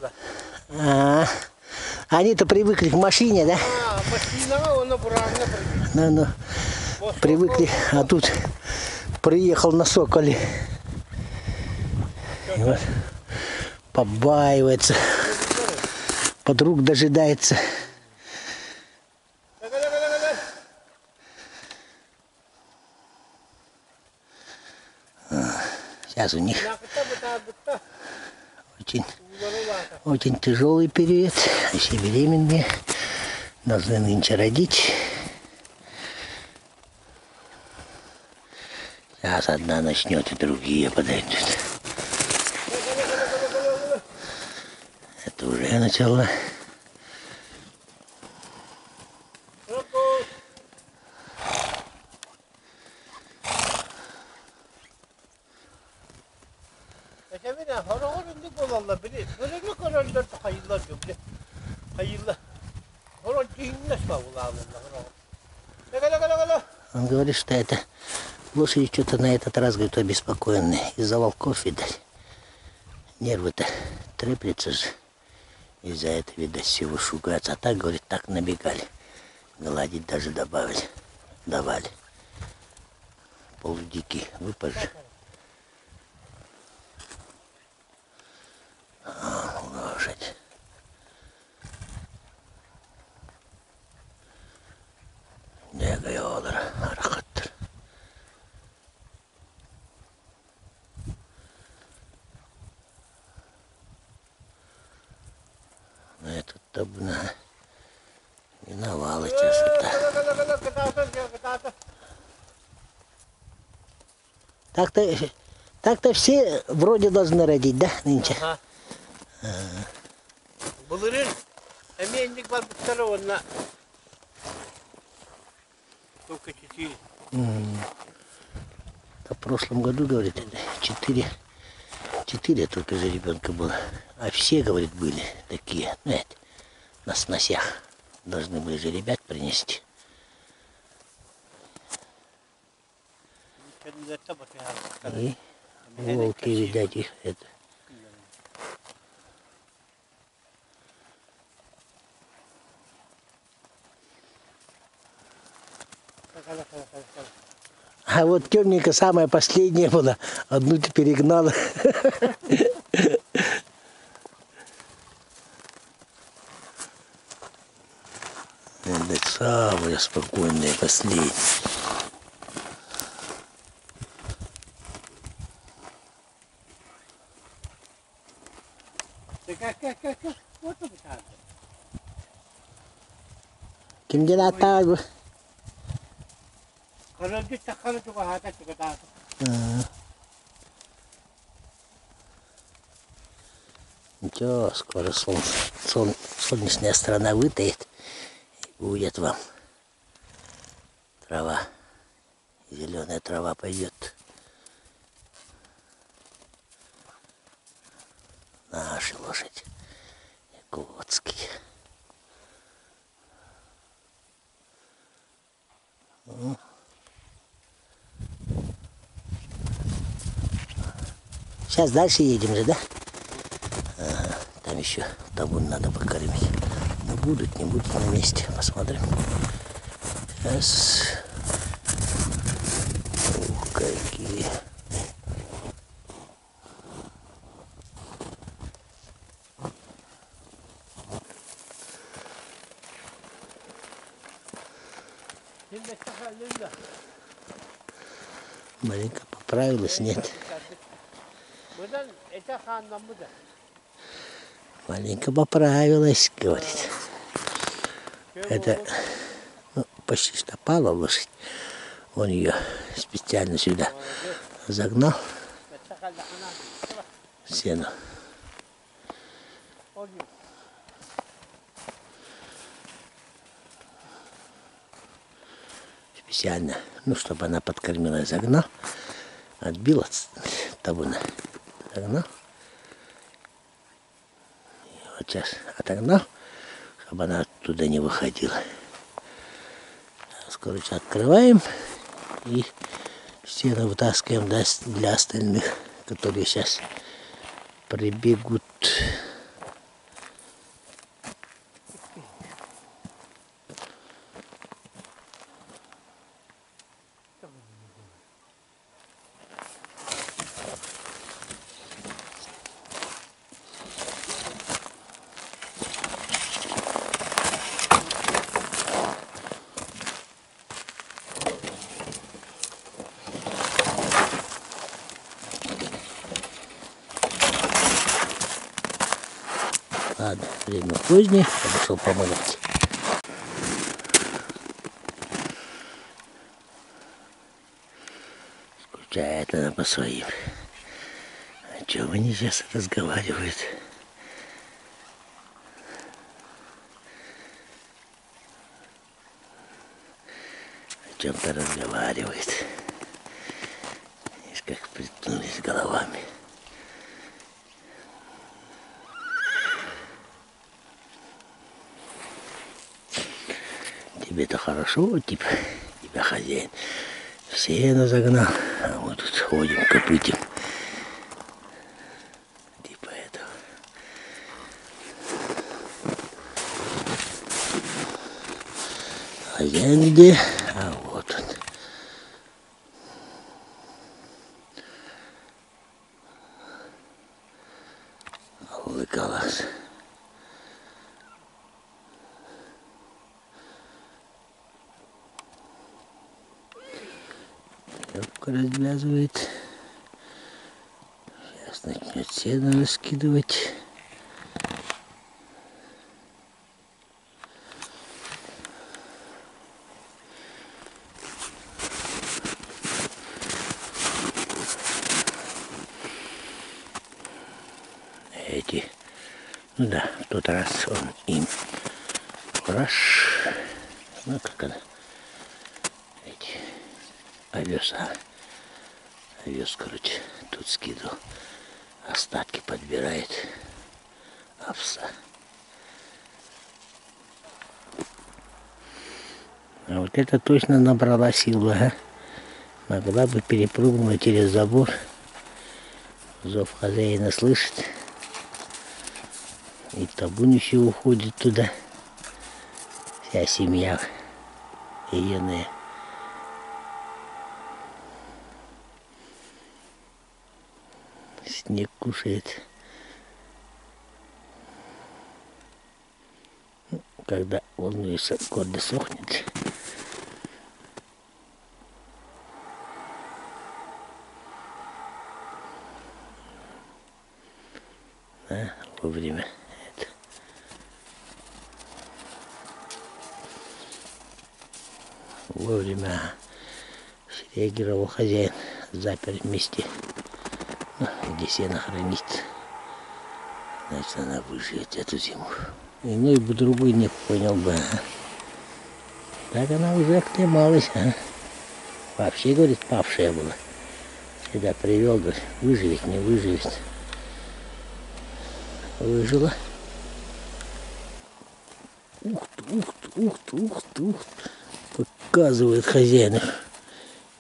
туда. Они-то привыкли к машине, да? Машина, он обратно Ну, привыкли, а тут приехал на Соколе. И вот, побаивается, подруг дожидается. Сейчас у них очень тяжелый период, все беременные, должны нынче родить. Сейчас одна начнет, и другие подойдут. Это уже начало. Он говорит, что это лошади что-то на этот раз, говорит, обеспокоенные. Из-за волков, видать. Нервы-то треплются же. Из-за этого, видать, всего шугаются. А так, говорит, так набегали. Гладить даже давали. Полудикие выпали. Лошадь. Бегаю, арахаттыр. Этот табна миновала часота. Так-то все вроде должны родить, да, нынче? Ага. Bunların emeğinlik var bu tarafına. Только 4. В прошлом году, говорит, 4 только же ребенка было. А все, говорит, были такие, знаете, на сносях. Должны были же ребят принести. И волки, видать, их это. А вот темненько самая последняя была. Одну ты перегнала. Это самая спокойная последняя. Kimden atar? Ничего, скоро солнечная сторона вытает, и будет вам трава, зеленая трава пойдет. Наши лошади, якутские. Сейчас дальше едем же, да? Ага, там еще табун надо покормить. Ну, будут, не будут, на месте. Посмотрим. Сейчас. Ух, какие. Маленько поправилась, нет? Маленько поправилась, говорит. Это почти что пала лошадь. Он ее специально сюда загнал. Сено. Специально, ну, чтобы она подкормила, загнал. Отбил от табуна. Загнал. И вот сейчас отогнал, чтобы она оттуда не выходила. Короче, открываем и стену вытаскиваем для остальных, которые сейчас прибегут. Ладно, время позднее, я пошел помогать. Скучает она по своим. О чем они сейчас разговаривают? О чем-то разговаривает. Видишь, как приткнулись головами. Тебе-то хорошо, типа, тебя хозяин в сено загнал, а мы тут ходим, копытим. Типа этого. Хозяин где? А вот он. Лыкалас. Тряпку развязывает. Сейчас начнет сено раскидывать. Эти, ну да, в тот раз он им ну как она, эти овес, короче, тут скидывал, остатки подбирает овса. А вот это точно набрала силу, а? Могла бы перепрыгнуть через забор, зов хозяина слышит, и табун еще уходит туда, вся семья иеная. Снег кушает. Когда волнуется, корда сохнет. Да, вовремя это. Вовремя среагировал хозяин, запер вместе, где сено хранит. Значит, она выживет эту зиму. Иной бы другой не понял бы. Так она уже оклемалась. Вообще, говорит, павшая была. Сюда привел, говорит, выживет, не выживет. Выжила. Ух ты, ух ты, ух ты, ух ты, ух ты. Показывает хозяин.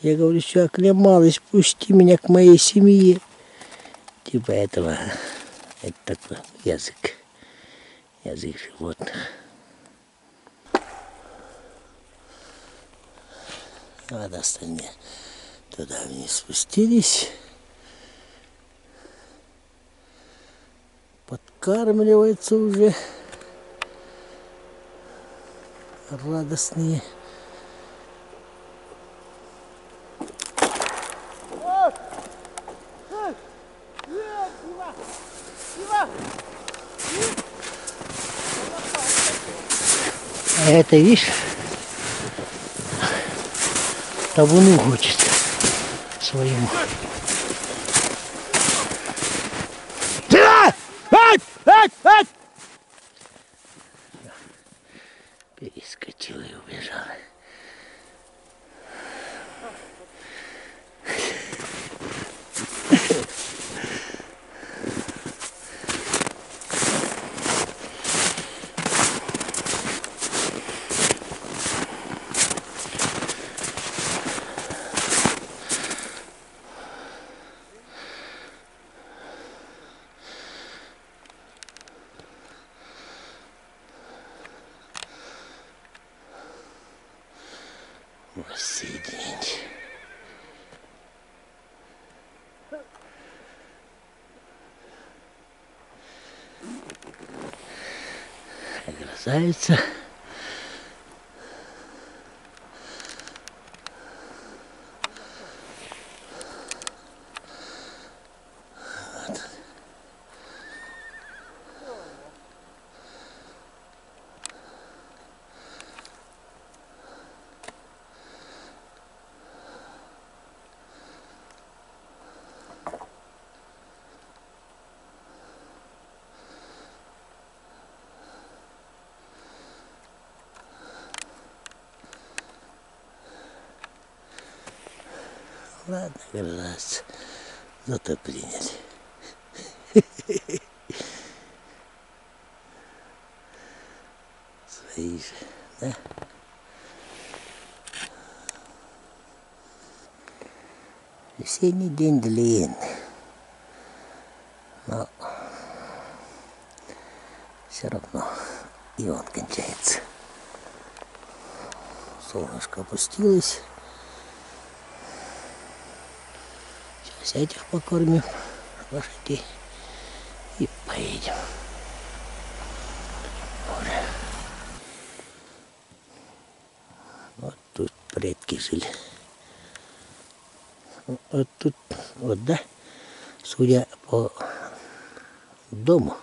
Я говорю, все оклемалась, пусти меня к моей семье. Типа этого. Это такой язык. Язык животных. Вот остальные туда вниз спустились. Подкармливаются уже. Радостные. А это, видишь, табуну хочет своему. Перескочила и убежала. Воссоединить. Огрызается. Вот. Ладно, гражданцы, зато приняли. Свои же, да? Весенний день длинный, но все равно и он кончается. Солнышко опустилось. Сейчас этих покормим, лошадей, и поедем. Вот тут предки жили. Вот тут, вот, да, судя по дому,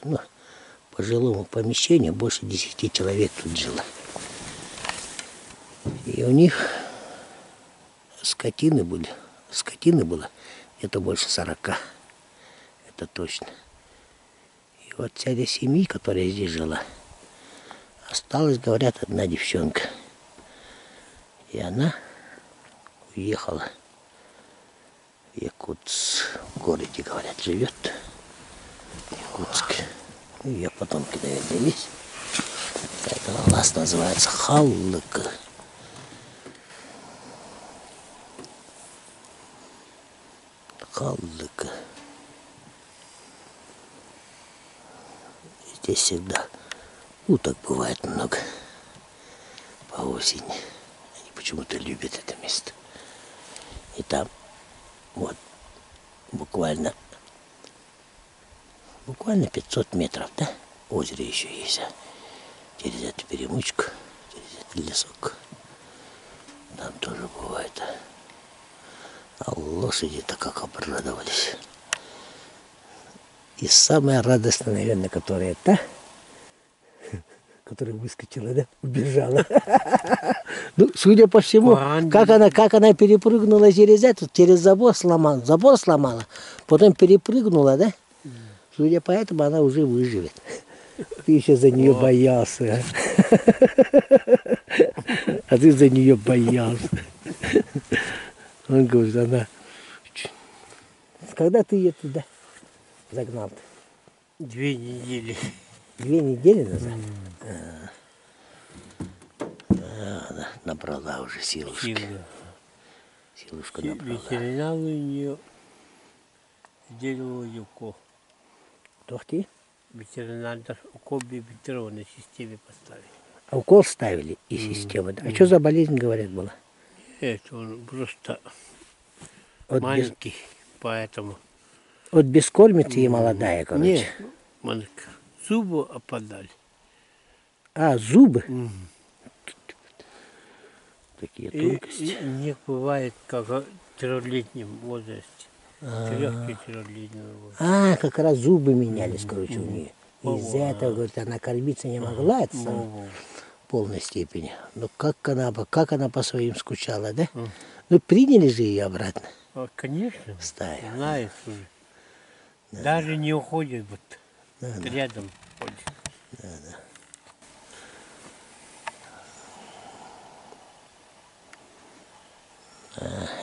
ну, по жилому помещению, больше 10 человек тут жило. И у них скотины было где-то больше 40, это точно. И вот вся эта семья, которая здесь жила, осталась, говорят, одна девчонка. И она уехала в Якутск, в городе, говорят, живет. Якутск. И ее потомки, наверное, есть. Поэтому у нас называется Халлык. Халлык. Здесь всегда уток бывает много по осени. Они почему-то любят это место. И там вот буквально 500 метров, да? Озеро еще есть. А через эту перемычку, через этот лесок, там тоже бывает. А лошади-то как обрадовались. И самая радостная, наверное, которая та, которая выскочила, да, убежала. Ну, судя по всему, как она перепрыгнула через забор сломала, потом перепрыгнула, да? Судя по этому, она уже выживет. Ты еще за нее боялся. А ты за нее боялся. Он говорит, она... Когда ты ее туда загнал-то? 2 недели. 2 недели назад? Она набрала уже силушки. Силушку набрала. Ветеринар у нее сделал укол. Кто ты? Ветеринар укол биотерон на системе поставили. А укол ставили и система. А что за болезнь, говорят, была? Это он просто Вот маленький, поэтому. Вот бескормица и молодая, короче. Нет, маленькая. Зубы опадали. А, зубы? Такие тонкости. И не бывает, как в 3-летнем возрасте. 3-4-летнего возраста. А, как раз зубы менялись, короче, у нее. Из-за этого, говорит, она кормиться не могла в полной степени. Но как она по своим скучала, да? Ну, приняли же ее обратно. Конечно. В стаю. Знает уже. Даже не уходит, вот рядом ходит.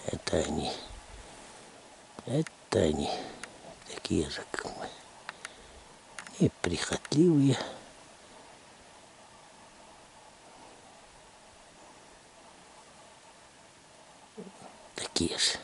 Это они. Это они. Такие же, как мы. И прихотливые. Такие же.